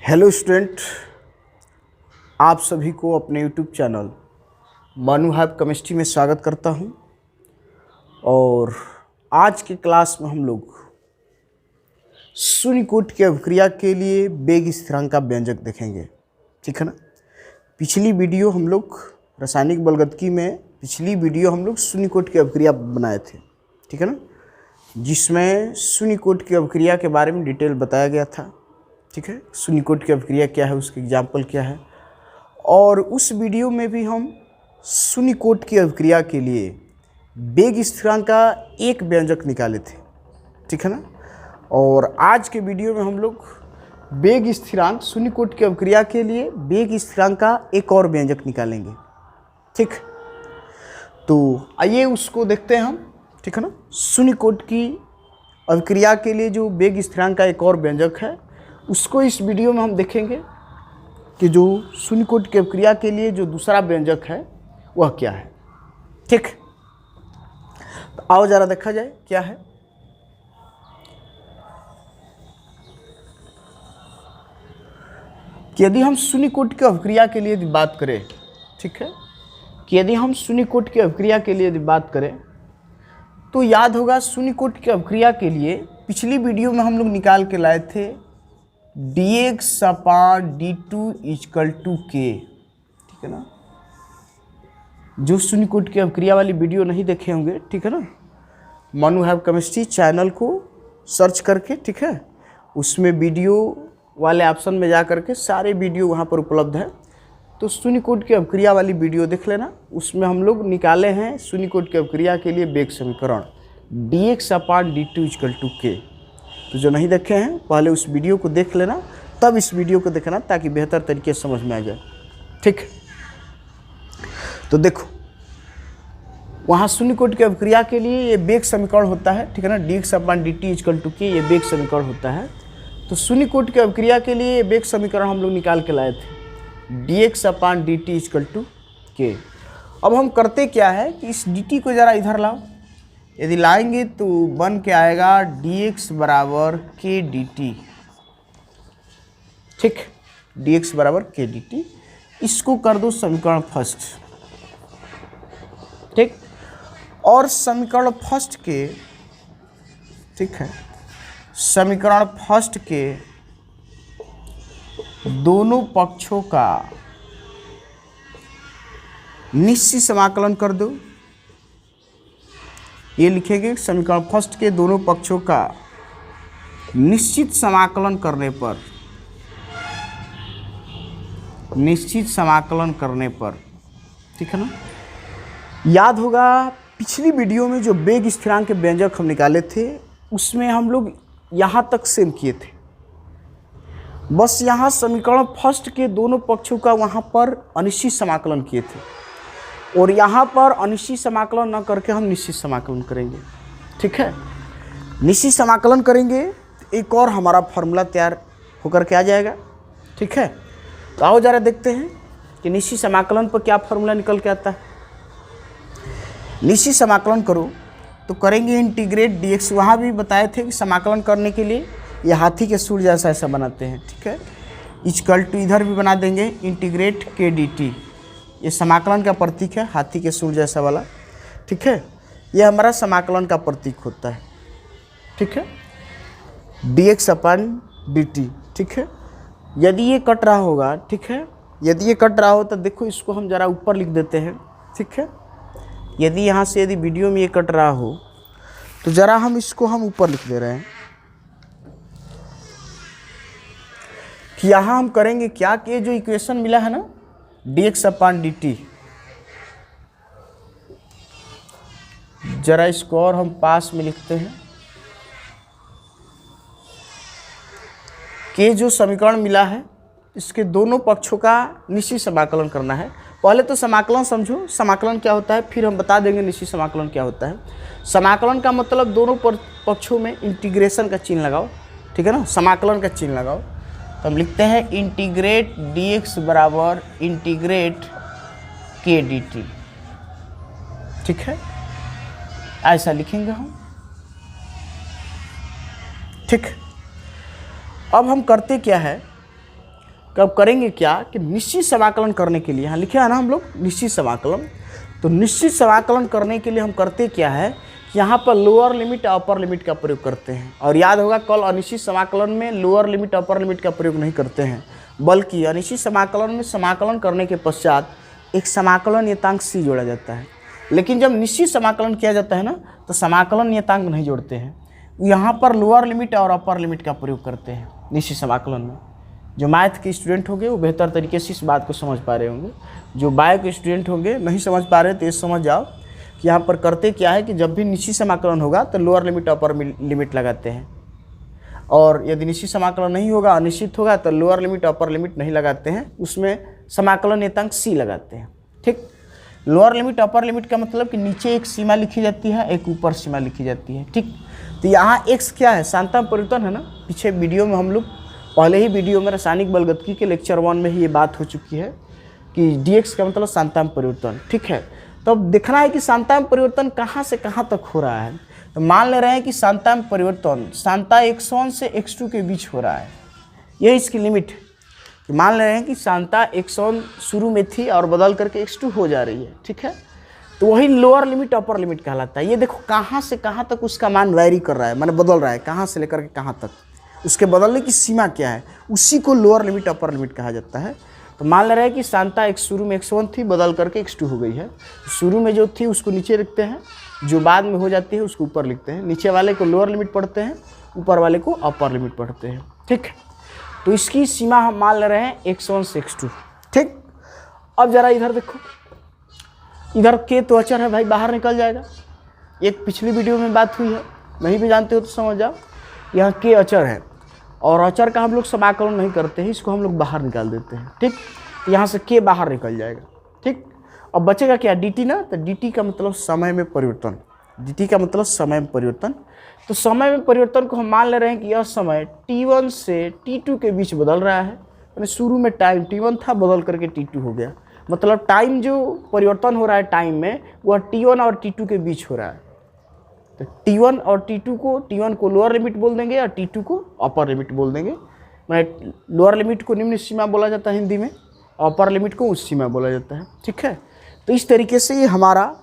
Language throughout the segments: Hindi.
हेलो स्टूडेंट, आप सभी को अपने यूट्यूब चैनल मानू हैव केमिस्ट्री में स्वागत करता हूं। और आज के क्लास में हम लोग शून्य कोटि की अभिक्रिया के लिए वेग स्थिरांक का व्यंजक देखेंगे, ठीक है ना। पिछली वीडियो हम लोग रासायनिक बलगतिकी में शून्य कोटि की अभिक्रिया बनाए थे, ठीक है ना, जिसमें शून्य कोटि की अभिक्रिया के बारे में डिटेल बताया गया था, ठीक है। शून्य कोटि की अभिक्रिया क्या है, उसके एग्जाम्पल क्या है। और उस वीडियो में भी हम शून्य कोटि की अभिक्रिया के लिए वेग स्थिरांक का एक व्यंजक निकाले थे, ठीक है ना। और आज के वीडियो में हम लोग वेग स्थिरांक शून्य कोटि की अभिक्रिया के लिए वेग स्थिरांक का एक और व्यंजक निकालेंगे, ठीक। तो आइए उसको देखते हैं हम, ठीक है ना। शून्य कोटि की अभिक्रिया के लिए जो वेग स्थिरांक का एक और व्यंजक है, उसको इस वीडियो में हम देखेंगे कि जो शून्य कोटि की अभिक्रिया के लिए जो दूसरा व्यंजक है वह क्या है, ठीक। तो आओ जरा देखा जाए क्या है। कि यदि हम शून्य कोटि की अभिक्रिया के लिए यदि बात करें, ठीक है, कि यदि हम शून्य कोटि की अभिक्रिया के लिए यदि बात करें तो याद होगा शून्य कोटि की अभिक्रिया के लिए पिछली वीडियो में हम लोग निकाल के लाए थे dx/d2 = k, ठीक है ना। जो शून्य कोटि की अभिक्रिया वाली वीडियो नहीं देखे होंगे, ठीक है ना, मानू हैव केमिस्ट्री चैनल को सर्च करके, ठीक है, उसमें वीडियो वाले ऑप्शन में जा करके सारे वीडियो वहाँ पर उपलब्ध है। तो शून्य कोटि की अभिक्रिया वाली वीडियो देख लेना, उसमें हम लोग निकाले हैं शून्य कोटि की अभिक्रिया के लिए वेग समीकरण dx/d2 = k। तो जो नहीं देखे हैं पहले उस वीडियो को देख लेना, तब इस वीडियो को देखना ताकि बेहतर तरीके से समझ में आ जाए, ठीक। तो देखो वहाँ शून्य कोटि की अभिक्रिया के लिए ये वेग समीकरण होता है, ठीक है ना, dx/dt = k, ये वेग समीकरण होता है। तो शून्य कोटि की अभिक्रिया के लिए वेग समीकरण हम लोग निकाल के लाए थे dx/dt = k। अब हम करते क्या है कि इस dt को ज़रा इधर लाओ, यदि लाएंगे तो बन के आएगा dx = k dt, ठीक, dx = k dt। इसको कर दो समीकरण फर्स्ट, ठीक। और समीकरण फर्स्ट के, ठीक है, समीकरण फर्स्ट के दोनों पक्षों का निश्चित समाकलन कर दो। ये लिखेंगे समीकरण फर्स्ट के दोनों पक्षों का निश्चित समाकलन करने पर, ठीक है ना। याद होगा पिछली वीडियो में जो वेग स्थिरांक के व्यंजक हम निकाले थे उसमें हम लोग यहाँ तक सेम किए थे, बस यहाँ समीकरण फर्स्ट के दोनों पक्षों का वहाँ पर अनिश्चित समाकलन किए थे, और यहाँ पर अनिश्चित समाकलन न करके हम निश्चित समाकलन करेंगे, ठीक है। निश्चित समाकलन करेंगे तो एक और हमारा फॉर्मूला तैयार होकर के आ जाएगा, ठीक है। तो आओ जरा देखते हैं कि निश्चित समाकलन पर क्या फॉर्मूला निकल के आता है। निश्चित समाकलन करो तो करेंगे इंटीग्रेट dx, वहाँ भी बताए थे कि समाकलन करने के लिए ये हाथी के सूर जैसा ऐसा बनाते हैं, ठीक है। = इधर भी बना देंगे इंटीग्रेट k dt, ये समाकलन का प्रतीक है, हाथी के सूर जैसा वाला, ठीक है। ये हमारा समाकलन का प्रतीक होता है, ठीक है, dx/dt, ठीक है। यदि ये कट रहा होगा, ठीक है, यदि ये कट रहा हो तो देखो इसको हम ज़रा ऊपर लिख देते हैं, ठीक है। यदि यहाँ से यदि वीडियो में ये कट रहा हो तो ज़रा हम इसको ऊपर लिख दे रहे हैं कि यहाँ हम करेंगे क्या कि ये जो इक्वेशन मिला है ना dx/dt, जरा इसको और हम पास में लिखते हैं कि जो समीकरण मिला है इसके दोनों पक्षों का निश्चित समाकलन करना है। पहले तो समाकलन समझो, समाकलन क्या होता है, फिर हम बता देंगे निश्चित समाकलन क्या होता है। समाकलन का मतलब दोनों पक्षों में इंटीग्रेशन का चिन्ह लगाओ, ठीक है ना, समाकलन का चिन्ह लगाओ। तो हम लिखते हैं integrate dx = integrate k dt, ठीक है, ऐसा लिखेंगे हम, ठीक। अब हम करते क्या है कब करेंगे क्या कि निश्चित समाकलन करने के लिए, यहाँ लिखे है ना हम लोग निश्चित समाकलन, तो निश्चित समाकलन करने के लिए हम करते क्या है कि यहाँ पर लोअर लिमिट अपर लिमिट का प्रयोग करते हैं। और याद होगा कल अनिश्चित समाकलन में लोअर लिमिट अपर लिमिट का प्रयोग नहीं करते हैं, बल्कि अनिश्चित समाकलन में समाकलन करने के पश्चात एक समाकलन नियतांक सी जोड़ा जाता है। लेकिन जब निश्चित समाकलन किया जाता है ना तो समाकलन नियतांक नहीं जोड़ते हैं, यहाँ पर लोअर लिमिट और अपर लिमिट का प्रयोग करते हैं निश्चित समाकलन में। जो मैथ के स्टूडेंट होंगे वो बेहतर तरीके से इस बात को समझ पा रहे होंगे, जो बायो के स्टूडेंट होंगे नहीं समझ पा रहे तो ये समझ जाओ कि यहाँ पर करते क्या है कि जब भी निश्चित समाकलन होगा तो लोअर लिमिट अपर लिमिट लगाते हैं, और यदि निश्चित समाकलन नहीं होगा अनिश्चित होगा तो लोअर लिमिट अपर लिमिट नहीं लगाते हैं, उसमें समाकलन नियतांक सी लगाते हैं। ठीक, लोअर लिमिट अपर लिमिट का मतलब कि नीचे एक सीमा लिखी जाती है, एक ऊपर सीमा लिखी जाती है। ठीक, तो यहाँ एक्स क्या है, शांतम परिवर्तन है ना। पीछे वीडियो में हम लोग पहले ही वीडियो में रासायनिक बलगतिकी के लेक्चर 1 में ही ये बात हो चुकी है कि dx का मतलब शांतम परिवर्तन। ठीक है, तो अब देखना है कि शांतम परिवर्तन कहाँ से कहाँ तक हो रहा है। तो मान ले रहे हैं कि शांतम परिवर्तन शांता x1 से x2 के बीच हो रहा है, यही इसकी लिमिट। मान ले रहे हैं कि शांता x1 शुरू में थी और बदल करके x2 हो जा रही है। ठीक है, तो वही लोअर लिमिट अपर लिमिट कहलाता है। ये देखो कहाँ से कहाँ तक उसका मान वैरी कर रहा है, माने बदल रहा है, कहाँ से लेकर के कहाँ तक, उसके बदलने की सीमा क्या है, उसी को लोअर लिमिट अपर लिमिट कहा जाता है। तो मान ले रहे हैं कि शांता एक शुरू में x1 थी, बदल करके x2 हो गई है। शुरू में जो थी उसको नीचे लिखते हैं, जो बाद में हो जाती है उसको ऊपर लिखते हैं। नीचे वाले को लोअर लिमिट पढ़ते हैं, ऊपर वाले को अपर लिमिट पढ़ते हैं। ठीक, तो इसकी सीमा हम मान ले रहे हैं x1 से x2। ठीक, अब जरा इधर देखो, इधर के तो अचर है भाई, बाहर निकल जाएगा। एक पिछली वीडियो में बात हुई है, नहीं भी जानते हो तो समझ जाओ। यहाँ के अचर है और अचर का हम लोग समाकलन नहीं करते हैं, इसको हम लोग बाहर निकाल देते हैं। ठीक, यहाँ से के बाहर निकल जाएगा। ठीक, अब बचेगा क्या, dt ना। तो dt का मतलब समय में परिवर्तन, dt का मतलब समय में परिवर्तन। तो समय में परिवर्तन को हम मान ले रहे हैं कि यह समय t1 से t2 के बीच बदल रहा है। यानी शुरू में टाइम t1 था, बदल करके t2 हो गया। मतलब टाइम जो परिवर्तन हो रहा है टाइम में, वह t1 और t2 के बीच हो रहा है। तो t1 और t1 को लोअर लिमिट बोल देंगे और t2 को अपर लिमिट बोल देंगे। मैं लोअर लिमिट को निम्न सीमा बोला जाता है हिंदी में, अपर लिमिट को उच्च सीमा बोला जाता है। ठीक है, तो इस तरीके से ये हमारा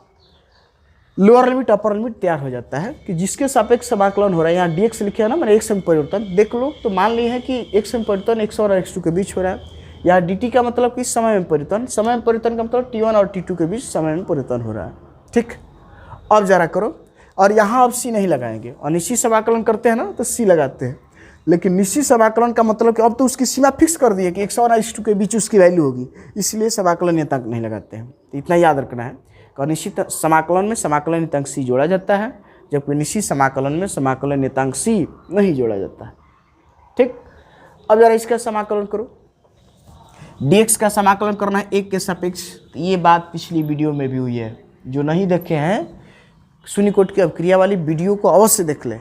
लोअर लिमिट अपर लिमिट तैयार हो जाता है कि जिसके सापेक्ष समाकलन हो रहा है। यहाँ dx लिखे है ना, मैंने x में परिवर्तन देख लो, तो मान ली है कि x में परिवर्तन x और x2 के बीच हो रहा है। यहाँ dt का मतलब कि समय में परिवर्तन, समय में परिवर्तन का मतलब t1 और t2 के बीच समय में परिवर्तन हो रहा है। ठीक, अब जरा करो, और यहाँ अब सी नहीं लगाएंगे। और निश्चित समाकलन करते हैं ना तो सी लगाते हैं, लेकिन निश्चित समाकलन का मतलब कि अब तो उसकी सीमा फिक्स कर दी है कि x और x2 के बीच उसकी वैल्यू होगी, इसलिए समाकलन नियतांक नहीं लगाते हैं। तो इतना याद रखना है कि निश्चित समाकलन में समाकलन नियतांक सी जोड़ा जाता है, जबकि निश्चित समाकलन में समाकलन नियतांक सी नहीं जोड़ा जाता है। ठीक, अब जरा इसका समाकलन करो। dx का समाकलन करना है एक के सापेक्ष। ये बात पिछली वीडियो में भी हुई है, जो नहीं देखे हैं शून्यकोट की अवक्रिया वाली वीडियो को अवश्य देख लें,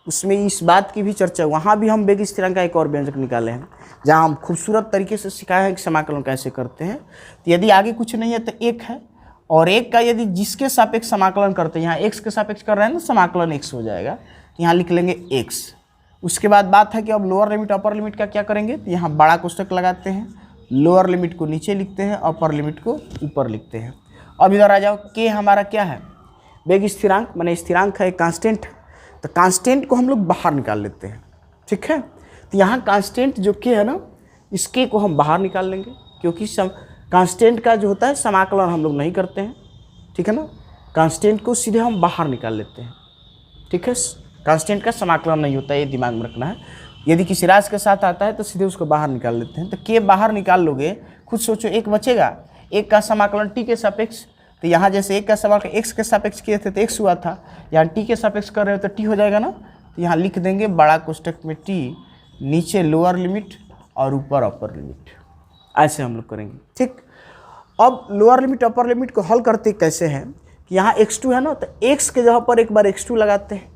उसमें इस बात की भी चर्चा। वहाँ भी हम वेग स्थिरांक का एक और व्यंजक निकाले हैं, जहाँ हम खूबसूरत तरीके से सिखाए हैं कि समाकलन कैसे करते हैं। तो यदि आगे कुछ नहीं है तो एक है, और एक का यदि जिसके सापेक्ष समाकलन करते हैं, यहाँ x के सापेक्ष कर रहे हैं तो समाकलन x हो जाएगा, तो यहाँ लिख लेंगे x। उसके बाद बात है कि अब लोअर लिमिट अपर लिमिट का क्या करेंगे, तो यहाँ बड़ा कोष्टक लगाते हैं, लोअर लिमिट को नीचे लिखते हैं, अपर लिमिट को ऊपर लिखते हैं। अब इधर आ जाओ, k हमारा क्या है, वेग स्थिरांक, माने स्थिरांक है, कांस्टेंट। तो कांस्टेंट को हम लोग बाहर निकाल लेते हैं। ठीक है, तो यहाँ कांस्टेंट जो के है ना, इस के को हम बाहर निकाल लेंगे, क्योंकि कांस्टेंट का जो होता है समाकलन हम लोग नहीं करते हैं। ठीक है ना, कांस्टेंट को सीधे हम बाहर निकाल लेते हैं। ठीक है, कांस्टेंट का समाकलन नहीं होता है, ये दिमाग में रखना है। यदि किसी राशि के साथ आता है तो सीधे उसको बाहर निकाल लेते हैं। तो के बाहर निकाल लोगे, खुद सोचो, एक बचेगा, एक का समाकलन टी के सापेक्ष। तो यहाँ जैसे एक का समाकलन x के सापेक्ष किए थे तो x हुआ था, यहाँ t के सापेक्ष कर रहे हो तो t हो जाएगा ना। तो यहाँ लिख देंगे बड़ा कोष्टक में t, नीचे लोअर लिमिट और ऊपर अपर लिमिट, ऐसे हम लोग करेंगे। ठीक, अब लोअर लिमिट अपर लिमिट को हल करते कैसे हैं कि यहाँ x2 है ना, तो x के जगह पर एक बार x2 लगाते हैं,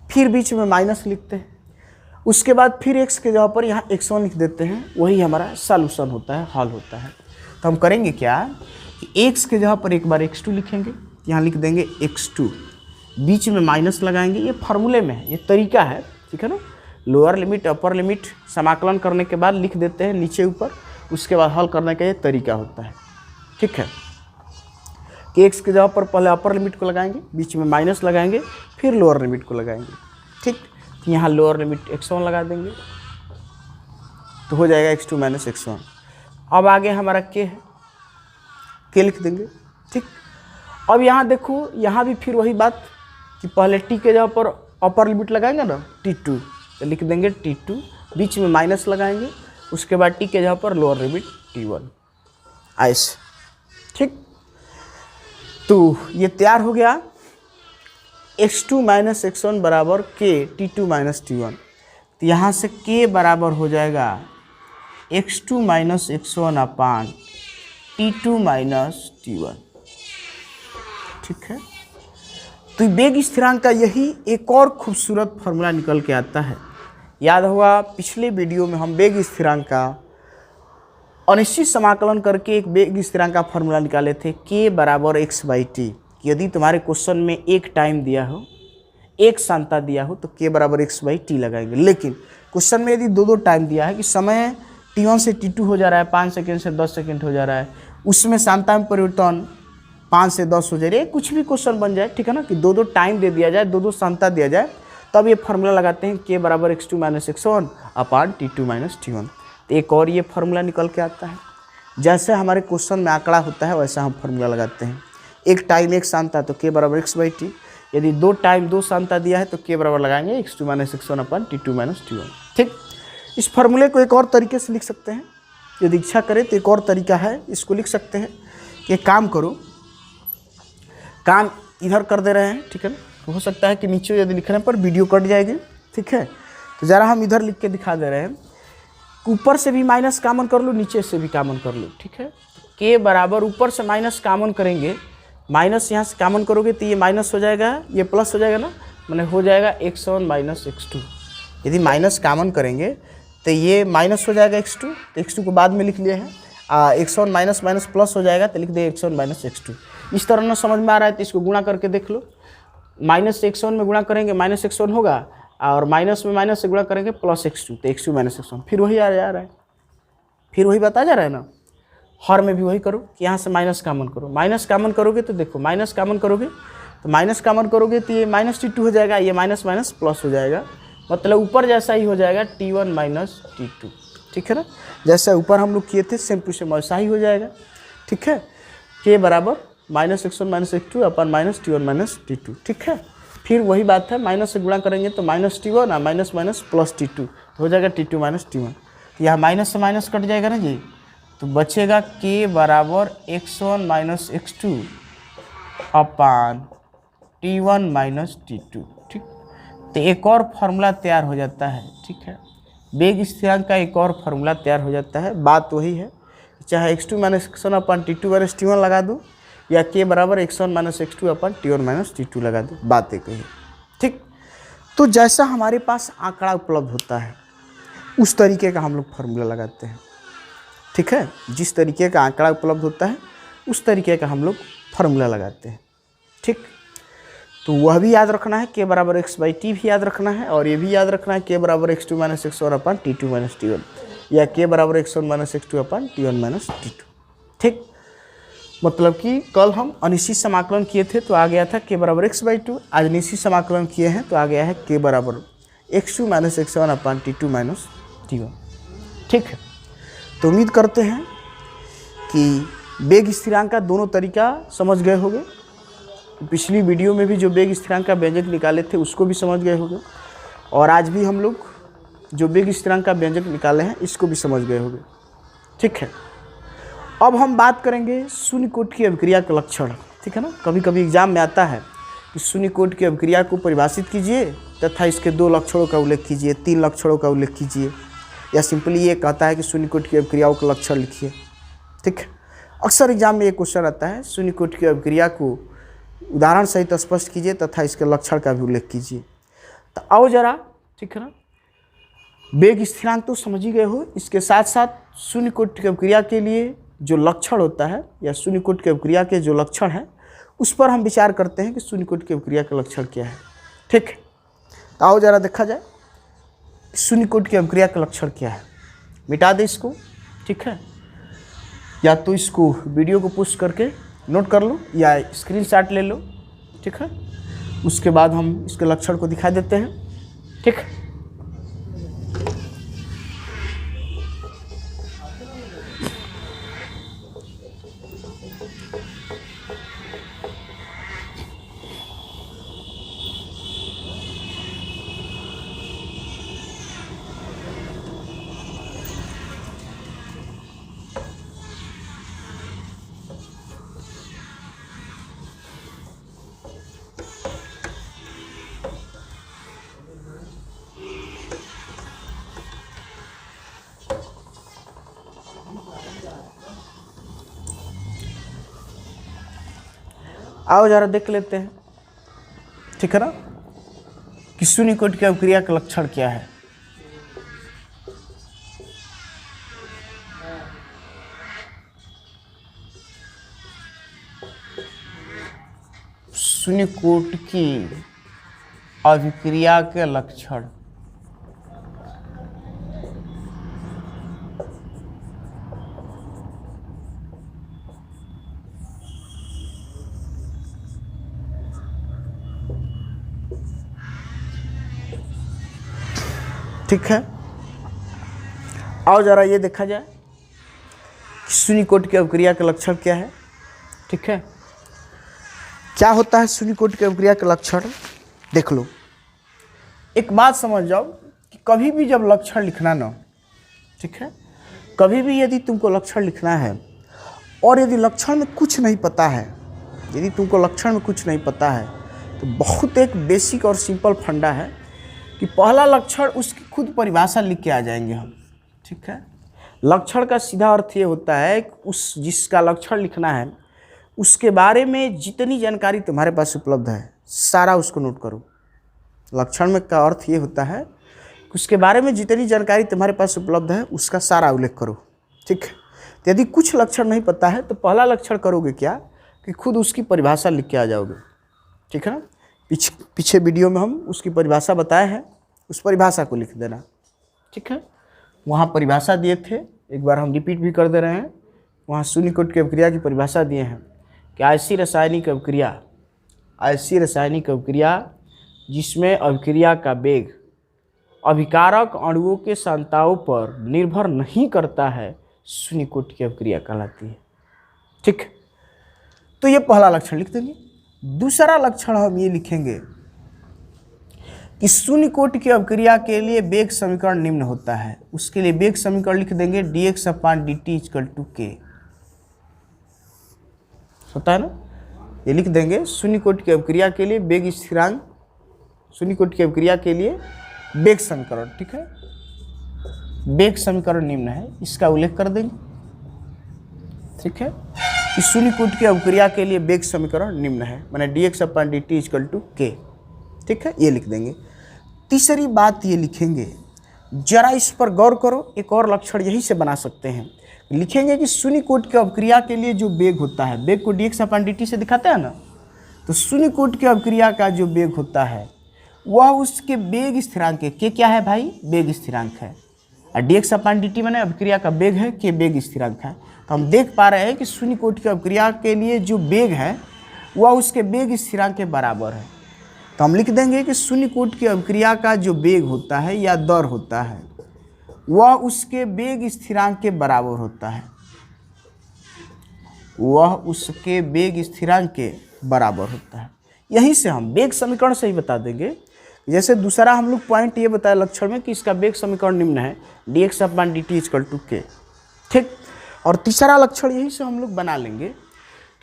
फिर बीच में माइनस लिखते हैं, उसके बाद फिर x के जगह पर यहाँ x1 लिख देते हैं। वही हमारा सॉल्यूशन होता है, हल होता है। तो हम करेंगे क्या कि x के जगह पर एक बार x2 लिखेंगे, यहाँ लिख देंगे x2, बीच में माइनस लगाएंगे। ये फार्मूले में है, ये तरीका है। ठीक है ना, लोअर लिमिट अपर लिमिट समाकलन करने के बाद लिख देते हैं नीचे ऊपर, उसके बाद हल करने का ये तरीका होता है। ठीक है, कि x की जगह पर पहले अपर लिमिट को लगाएंगे, बीच में माइनस लगाएंगे, फिर लोअर लिमिट को लगाएंगे। ठीक, तो यहाँ लोअर लिमिट x1 लगा देंगे तो हो जाएगा x2 माइनस x1। अब आगे हमारा k है, k लिख देंगे। ठीक, अब यहाँ देखो, यहाँ भी फिर वही बात कि पहले t के जगह पर अपर लिमिट लगाएंगे ना t2, तो लिख देंगे t2, बीच में माइनस लगाएंगे, उसके बाद t के जगह पर लोअर लिमिट t1 ऐसे। ठीक, तो ये तैयार हो गया x2 माइनस x1 बराबर k t2 माइनस t1। तो यहाँ से k बराबर हो जाएगा x2 माइनस x1 अपान t2 माइनस t1। ठीक है, तो वेग स्थिरांक का यही एक और खूबसूरत फार्मूला निकल के आता है। याद होगा पिछले वीडियो में हम वेग स्थिरांक का अनिश्चित समाकलन करके एक वेग स्थिरांक का फार्मूला निकाले थे, k बराबर x बाई टी। यदि तुम्हारे क्वेश्चन में एक टाइम दिया हो, एक सांता दिया हो, तो k बराबर x बाई टी लगाएंगे। लेकिन क्वेश्चन में यदि दो टाइम दिया है कि समय t1 से t2 हो जा रहा है, 5 सेकेंड से 10 सेकेंड हो जा रहा है, उसमें सांता में परिवर्तन 5 से 10 हो जाए, कुछ भी क्वेश्चन बन जाए, ठीक है ना, कि दो टाइम दे दिया जाए, दो सांता दिया जाए, तब ये फार्मूला लगाते हैं k बराबर x2 माइनस x1 अपान t2 माइनस t1। तो एक और ये फार्मूला निकल के आता है। जैसे हमारे क्वेश्चन में आंकड़ा होता है वैसा हम फार्मूला लगाते हैं। एक टाइम एक सांता तो k बराबर x बाई टी, यदि दो टाइम दो सांता दिया है तो k बराबर लगाएंगे x2 माइनस x1 अपान t2 माइनस t1। ठीक, इस फार्मूले को एक और तरीके से लिख सकते हैं, यदि इच्छा करें तो एक और तरीका है, इसको लिख सकते हैं कि काम करो, काम इधर कर दे रहे हैं, ठीक है ना, तो हो सकता है कि नीचे यदि लिखने पर वीडियो कट जाएगी। ठीक है, तो ज़रा हम इधर लिख के दिखा दे रहे हैं, ऊपर से भी माइनस कॉमन कर लो, नीचे से भी कॉमन कर लो। ठीक है, k बराबर ऊपर से माइनस कॉमन करेंगे, माइनस यहाँ से कॉमन करोगे तो ये माइनस हो जाएगा, ये प्लस हो जाएगा ना, मैंने हो जाएगा x1 माइनस x2। यदि माइनस कॉमन करेंगे तो ये माइनस हो जाएगा x2, तो x2 को बाद में लिख लिए हैं, x1 माइनस माइनस प्लस हो जाएगा तो लिख दे x1 माइनस x2। इस तरह ना समझ में आ रहा है तो इसको गुणा करके देख लो, माइनस से x1 में गुणा करेंगे माइनस x1 होगा, और माइनस में माइनस से गुणा करेंगे प्लस x2, तो x2 माइनस x1, फिर वही आ जा रहा है, फिर वही बता जा रहा है ना। हर में भी वही करो कि यहाँ से माइनस कॉमन करो, माइनस कॉमन करोगे तो देखो, माइनस कॉमन करोगे तो माइनस कॉमन करोगे तो ये माइनस t2 हो जाएगा, ये माइनस माइनस प्लस हो जाएगा, मतलब ऊपर जैसा ही हो जाएगा t1 माइनस t2। ठीक है ना, जैसा ऊपर हम लोग किए थे सेम टू सेम वैसा ही हो जाएगा। ठीक है, k बराबर माइनस x1 माइनस x2 अपन माइनस t1 माइनस t2। ठीक है, फिर वही बात है, माइनस से गुणा करेंगे तो माइनस t1 और माइनस माइनस प्लस t2, तो हो जाएगा t2 माइनस t1। तो यहाँ माइनस से माइनस कट जाएगा ना जी, तो बचेगा k बराबर x1 माइनस x2 अपान t1 माइनस t2। ठीक, तो एक और फार्मूला तैयार हो जाता है। ठीक है, वेग स्थिरांक का एक और फार्मूला तैयार हो जाता है। बात वही है, चाहे x2 माइनस x1 अपान t2 माइनस t1 लगा दो, या k बराबर x1 माइनस x2 अपन t1 माइनस t2 लगा दो, बात एक ही। ठीक, तो जैसा हमारे पास आंकड़ा उपलब्ध होता है उस तरीके का हम लोग फार्मूला लगाते हैं। ठीक है, जिस तरीके का आंकड़ा उपलब्ध होता है उस तरीके का हम लोग फार्मूला लगाते हैं। ठीक, तो वह भी याद रखना है, k बराबर x बाई टी भी याद रखना है, और ये भी याद रखना है k बराबर x2 माइनस x1 अपन t2 माइनस t1, या k बराबर x1 माइनस x2 अपन t1 माइनस t2। ठीक, मतलब कि कल हम अनिश्चित समाकलन किए थे तो आ गया था k बराबर x बाई 2, आज निश्चित समाकलन किए हैं तो आ गया है k बराबर x2 माइनस x1 अपान t2 माइनस t1। ठीक है, तो उम्मीद करते हैं कि वेग स्थिरांक का दोनों तरीका समझ गए होंगे। पिछली वीडियो में भी जो वेग स्थिरांक का व्यंजक निकाले थे उसको भी समझ गए होंगे, और आज भी हम लोग जो वेग स्थिरांक का व्यंजक निकाले हैं इसको भी समझ गए होंगे। ठीक है, अब हम बात करेंगे शून्य कोटि की अभिक्रिया का लक्षण। ठीक है ना, कभी कभी एग्जाम में आता है कि शून्य कोटि की अभिक्रिया को परिभाषित कीजिए तथा इसके 2 लक्षणों का उल्लेख कीजिए, 3 लक्षणों का उल्लेख कीजिए, या सिंपली ये कहता है कि शून्य कोटि की अभिक्रियाओं का लक्षण लिखिए। ठीक है, अक्सर एग्जाम में ये क्वेश्चन आता है, शून्य कोटि की अभिक्रिया को उदाहरण सहित स्पष्ट कीजिए तथा इसके लक्षण का भी उल्लेख कीजिए। तो आओ जरा, ठीक है ना, वेग स्थिरांक तो समझ ही गए हो, इसके साथ साथ शून्य कोटि की अभिक्रिया के लिए जो लक्षण होता है या शून्य कोटि की अभिक्रिया के जो लक्षण है उस पर हम विचार करते हैं कि शून्य कोटि की अभिक्रिया का लक्षण क्या है। ठीक है, तो आओ जरा देखा जाए। शून्य कोटि की अभिक्रिया का लक्षण क्या है, मिटा दे इसको, ठीक है, या तो इसको वीडियो को पुश करके नोट कर लो या स्क्रीनशॉट ले लो, ठीक है। उसके बाद हम इसके लक्षण को दिखा देते हैं, ठीक है। आओ जरा देख लेते हैं, ठीक है ना, कि शून्य कोटि की अभिक्रिया का लक्षण क्या है। शून्य कोटि की अभिक्रिया के लक्षण, ठीक है। आओ जरा ये देखा जाए कि शून्य कोटि की अभिक्रिया का लक्षण क्या है, ठीक है। क्या होता है शून्य कोटि की अभिक्रिया का लक्षण, देख लो। एक बात समझ जाओ कि कभी भी जब लक्षण लिखना ना, ठीक है, कभी भी यदि तुमको लक्षण लिखना है और यदि लक्षण में कुछ नहीं पता है, यदि तुमको लक्षण में कुछ नहीं पता है, तो बहुत एक बेसिक और सिंपल फंडा है कि पहला लक्षण उसकी खुद परिभाषा लिख के आ जाएंगे हम, ठीक है। लक्षण का सीधा अर्थ ये होता है कि उस जिसका लक्षण लिखना है उसके बारे में जितनी जानकारी तुम्हारे पास उपलब्ध है सारा उसको नोट करो। लक्षण में का अर्थ ये होता है कि उसके बारे में जितनी जानकारी तुम्हारे पास उपलब्ध है उसका सारा उल्लेख करो, ठीक है। तो यदि कुछ लक्षण नहीं पता है तो पहला लक्षण करोगे क्या कि खुद उसकी परिभाषा लिख के आ जाओगे, ठीक है ना। पीछे वीडियो में हम उसकी परिभाषा बताए हैं, उस परिभाषा को लिख देना, ठीक है। वहाँ परिभाषा दिए थे, एक बार हम रिपीट भी कर दे रहे हैं। वहाँ शून्य कोटि की अभिक्रिया की परिभाषा दिए हैं कि ऐसी रासायनिक अभिक्रिया जिसमें अभिक्रिया का वेग अभिकारक अणुओं के सांताओं पर निर्भर नहीं करता है, शून्य कोटि की अभिक्रिया कहलाती है, ठीक। तो ये पहला लक्षण लिख देंगे। दूसरा लक्षण हम ये लिखेंगे कि शून्य कोटि की अभिक्रिया के लिए वेग समीकरण निम्न होता है। उसके लिए वेग समीकरण लिख देंगे dx/dt = k, होता है ना, ये लिख देंगे। शून्य कोटि की अभिक्रिया के लिए वेग स्थिरांक, शून्य कोटि की अभिक्रिया के लिए वेग समीकरण, ठीक है, वेग समीकरण निम्न है, इसका उल्लेख कर देंगे, ठीक है। कि शून्य कोटि की अभिक्रिया के लिए वेग समीकरण निम्न है, माने dx/dt = k, ठीक है, ये लिख देंगे। तीसरी बात ये लिखेंगे, जरा इस पर गौर करो, एक और लक्षण यही से बना सकते हैं। लिखेंगे कि शून्य कोटि की अभिक्रिया के लिए जो वेग होता है, वेग को dx/dt से दिखाते हैं ना, तो शून्य कोटि की अभिक्रिया का जो वेग होता है वह उसके वेग स्थिरांक के क्या है भाई, वेग स्थिरांक है, और dx/dt माने अभिक्रिया का वेग है, के वेग स्थिरांक है। तो हम देख पा रहे हैं कि शून्य कोटि की अभिक्रिया के लिए जो वेग है वह उसके वेग स्थिरांक के बराबर है। तो हम लिख देंगे कि शून्य कोटि की अभिक्रिया का जो वेग होता है या दर होता है वह उसके वेग स्थिरांक के बराबर होता है, वह उसके वेग स्थिरांक के बराबर होता है। यहीं से हम वेग समीकरण से ही बता देंगे। जैसे दूसरा हम लोग पॉइंट ये बताया लक्षण में कि इसका वेग समीकरण निम्न है, dx/dt = k, ठीक। और तीसरा लक्षण यही से हम लोग बना लेंगे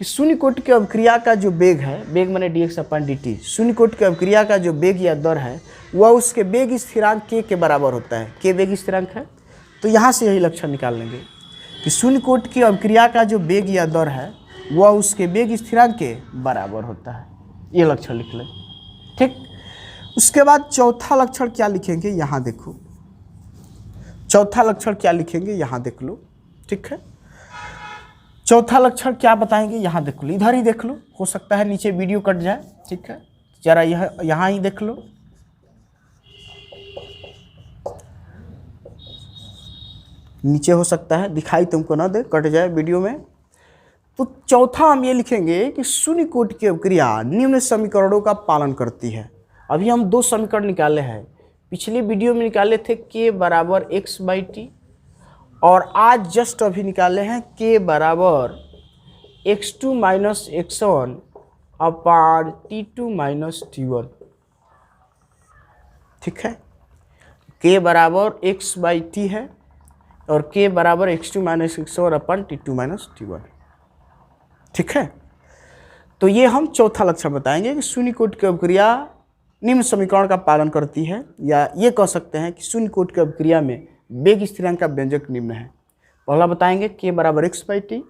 कि शून्य कोटि की अभिक्रिया का जो वेग है, वेग माने dx/dt, शून्य कोटि की अभिक्रिया का जो वेग या दर है वह उसके वेग स्थिरांक k के बराबर होता है, k वेग स्थिरांक है। तो यहाँ से यही लक्षण निकाल लेंगे कि शून्य कोटि की अभिक्रिया का जो वेग या दर है वह उसके वेग स्थिरांक के बराबर होता है, ये लक्षण लिख लें, ठीक। उसके बाद चौथा लक्षण क्या लिखेंगे, यहाँ देखो, चौथा लक्षण क्या लिखेंगे, यहाँ देख लो, ठीक है। चौथा लक्षण क्या बताएंगे, यहाँ देख लो, इधर ही देख लो, हो सकता है नीचे वीडियो कट जाए, ठीक है, जरा यहाँ ही देख लो। नीचे हो सकता है, दिखाई तुमको ना दे, कट जाए वीडियो में। तो चौथा हम ये लिखेंगे कि शून्य कोटि की अवक्रिया निम्न समीकरणों का पालन करती है। अभी हम 2 समीकरण निकाले हैं, पिछले वीडियो में निकाले थे k बराबर x/t, और आज जस्ट अभी निकाले हैं k बराबर x2 माइनस x1 अपान t2 माइनस t1। ठीक है, k बराबर x/t है और k बराबर x2 माइनस x1 अपान t2 माइनस t1। ठीक है, तो ये हम चौथा लक्षण बताएंगे कि शून्य कोटि की अवक्रिया निम्न समीकरण का पालन करती है, या ये कह सकते हैं कि शून्य कोटि की अवक्रिया में वेग स्थिरांक का व्यंजक निम्न है। पहला बताएंगे k बराबर x/t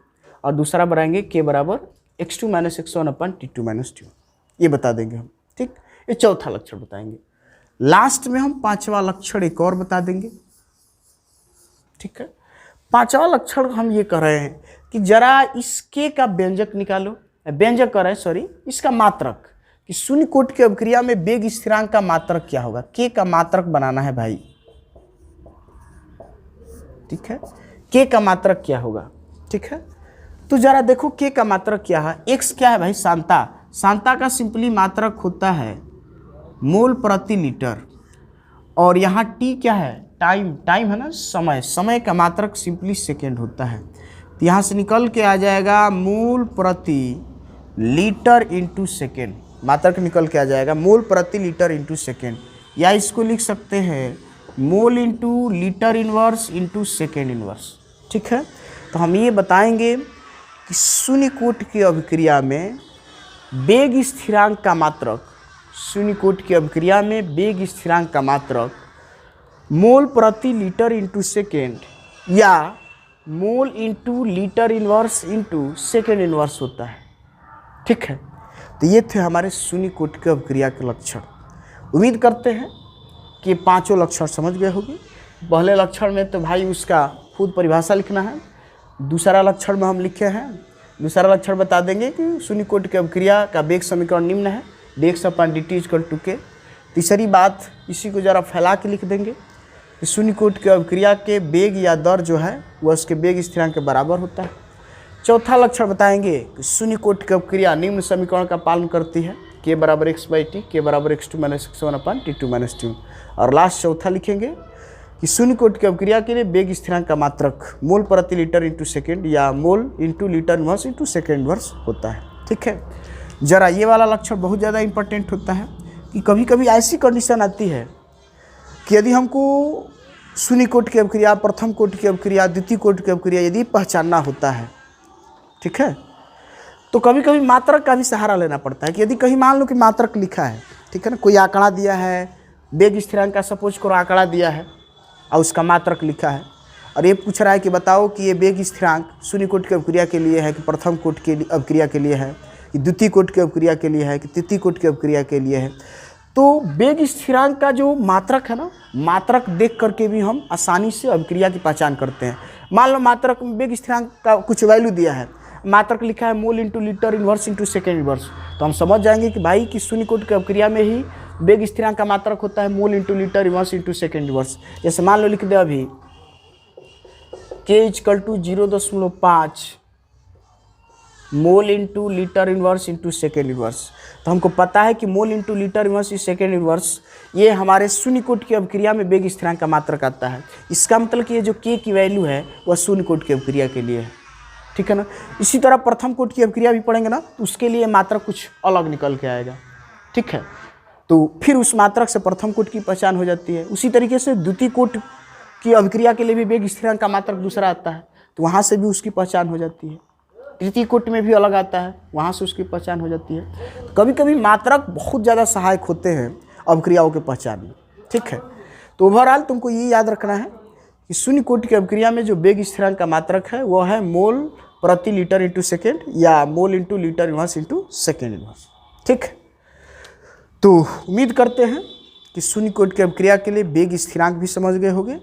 और दूसरा बताएंगे k बराबर x2 माइनस x1 अपन t2 माइनस t1। ये बता देंगे हम। ठीक, ये चौथा लक्षण बताएंगे। लास्ट में हम 5वां लक्षण एक और बता देंगे। ठीक है, 5वां लक्षण हम ये कह रहे हैं कि जरा इस k का व्यंजक निकालो, व्यंजक कर रहे हैं सॉरी, इसका मात्रक, कि शून्य कोटि की अवक्रिया में वेग स्थिरांक का मात्रक क्या होगा। k का मात्रक बनाना है भाई। ठीक है, k का मात्रक क्या होगा। ठीक है, तो जरा देखो k का मात्रक क्या है। x क्या है भाई, सांता। सांता का सिंपली मात्रक होता है मोल प्रति लीटर, और यहाँ t क्या है, टाइम। टाइम है ना, समय। समय का मात्रक सिंपली सेकेंड होता है। तो यहाँ से निकल के आ जाएगा मोल प्रति लीटर इंटू सेकेंड। मात्रक निकल के आ जाएगा मोल प्रति लीटर इंटू सेकेंड, या इसको लिख सकते हैं मोल into litre inverse into second inverse. ठीक है, तो हम ये बताएंगे कि शून्य कोटि की अभिक्रिया में वेग स्थिरांक का मात्रक, शून्य कोटि की अभिक्रिया में वेग स्थिरांक का मात्रक मोल प्रति लीटर इंटू सेकेंड या मोल into litre inverse into second inverse होता है। ठीक है, तो ये थे हमारे शून्य कोटि की अभिक्रिया के लक्षण। उम्मीद करते हैं कि 5 लक्षण समझ गए होंगे। पहले लक्षण में तो भाई उसका खुद परिभाषा लिखना है। दूसरा लक्षण में हम लिखे हैं, दूसरा लक्षण बता देंगे कि शून्य कोटि की अभिक्रिया का वेग समीकरण निम्न है, dx अपन dt इक्वल टू k। तीसरी बात, इसी को जरा फैला के लिख देंगे कि शून्य कोटि की अभिक्रिया के वेग या दर जो है वह उसके वेग स्थिरांक के बराबर होता है। चौथा लक्षण बताएंगे कि शून्य कोटि की अभिक्रिया निम्न समीकरण का पालन करती है, k बराबर x/t, k बराबर x2 माइनस x1 अपन t2 माइनस t1। और लास्ट चौथा लिखेंगे कि शून्य कोटि की अभिक्रिया के लिए वेग स्थिरांक का मात्रक मोल प्रति लीटर इंटू सेकेंड या मोल into litre inverse into second inverse होता है। ठीक है, जरा ये वाला लक्षण बहुत ज़्यादा इंपॉर्टेंट होता है कि कभी कभी ऐसी कंडीशन आती है कि यदि हमको शून्य कोटि की अभिक्रिया, प्रथम कोटि की अभिक्रिया, द्वितीय कोटि की अभिक्रिया यदि पहचानना होता है, ठीक है, तो कभी कभी मात्रक का भी सहारा लेना पड़ता है। कि यदि कहीं मान लो कि मात्रक लिखा है, ठीक है ना, कोई आंकड़ा दिया है, वेग स्थिरांक का सपोज करो आंकड़ा दिया है और उसका मात्रक लिखा है, और ये पूछ रहा है कि बताओ कि ये वेग स्थिरांक शून्य कोटि की अभिक्रिया के लिए है कि प्रथम कोटि की अभिक्रिया के लिए है, कि द्वितीय कोटि की अभिक्रिया के लिए है, कि तृतीय कोटि की अभिक्रिया के लिए है। तो वेग स्थिरांक का जो मात्रक है ना, मात्रक देख करके भी हम आसानी से अभिक्रिया की पहचान करते हैं। मान लो मात्रक में वेग स्थिरांक का कुछ वैल्यू दिया है, मात्रक लिखा है mole into litre inverse into second inverse, तो हम समझ जाएंगे कि भाई कि शून्य कोटि की अभिक्रिया में ही वेग स्थिरांक का मात्रक होता है mole into litre inverse into second inverse. जैसे मान लो लिख दे अभी k equal to 0.5 mole into litre inverse into second inverse. तो हमको पता है कि mole into litre inverse second inverse ये हमारे शून्य कोटि की अभिक्रिया में वेग स्थिरांक का मात्रक आता है। इसका मतलब कि ये जो k की वैल्यू है वह शून्य कोटि की अभिक्रिया के लिए है। ठीक है ना, इसी तरह प्रथम कोटि की अभिक्रिया भी पढ़ेंगे ना, तो उसके लिए मात्रक कुछ अलग निकल के आएगा। ठीक है, तो फिर उस मात्रक से प्रथम कोटि की पहचान हो जाती है। उसी तरीके से द्वितीय कोटि की अभिक्रिया के लिए भी वेग स्थिरांक का मात्रक दूसरा आता है, तो वहाँ से भी उसकी पहचान हो जाती है। तृतीय कोटि में भी अलग आता है, वहाँ से उसकी पहचान हो जाती है। तो कभी कभी मात्रक बहुत ज़्यादा सहायक होते हैं अभिक्रियाओं के पहचान में। ठीक है, तो ओवरऑल तुमको ये याद रखना है कि शून्य कोटि की अभिक्रिया में जो वेग स्थिरांक का मात्रक है वह है मोल प्रति लीटर इंटू सेकेंड या मोल into litre inverse into second inverse. ठीक है, तो उम्मीद करते हैं कि शून्य कोटि की अभिक्रिया के लिए वेग स्थिरांक भी समझ गए होंगे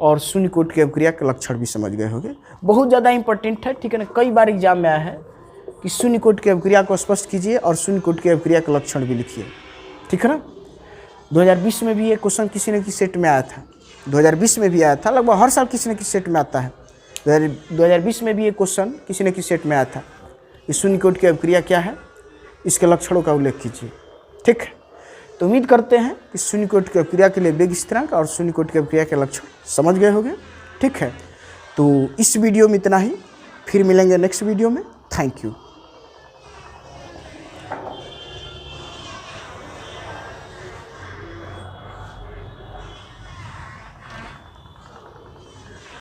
और शून्य कोटि की अभिक्रिया के लक्षण भी समझ गए होंगे। बहुत ज़्यादा इंपॉर्टेंट है। ठीक है ना, कई बार एग्जाम में आया है कि शून्य कोटि की अभिक्रिया को स्पष्ट कीजिए और शून्य कोटि की अभिक्रिया के लक्षण भी लिखिए। ठीक है ना, 2020 में भी ये क्वेश्चन किसी न किसी सेट में आया था, 2020 में भी आया था, लगभग हर साल किसी न किसी सेट में आता है। 2020 में भी ये क्वेश्चन किसी न किसी सेट में आया था। इस शून्य कोटि की अभिक्रिया क्या है, इसके लक्षणों का उल्लेख कीजिए। ठीक है, तो उम्मीद करते हैं कि शून्य कोटि की अभिक्रिया के लिए वेग स्थिरांक और शून्य कोटि की अभिक्रिया के लक्षण समझ गए होंगे। ठीक है, तो इस वीडियो में इतना ही, फिर मिलेंगे नेक्स्ट वीडियो में। Thank you.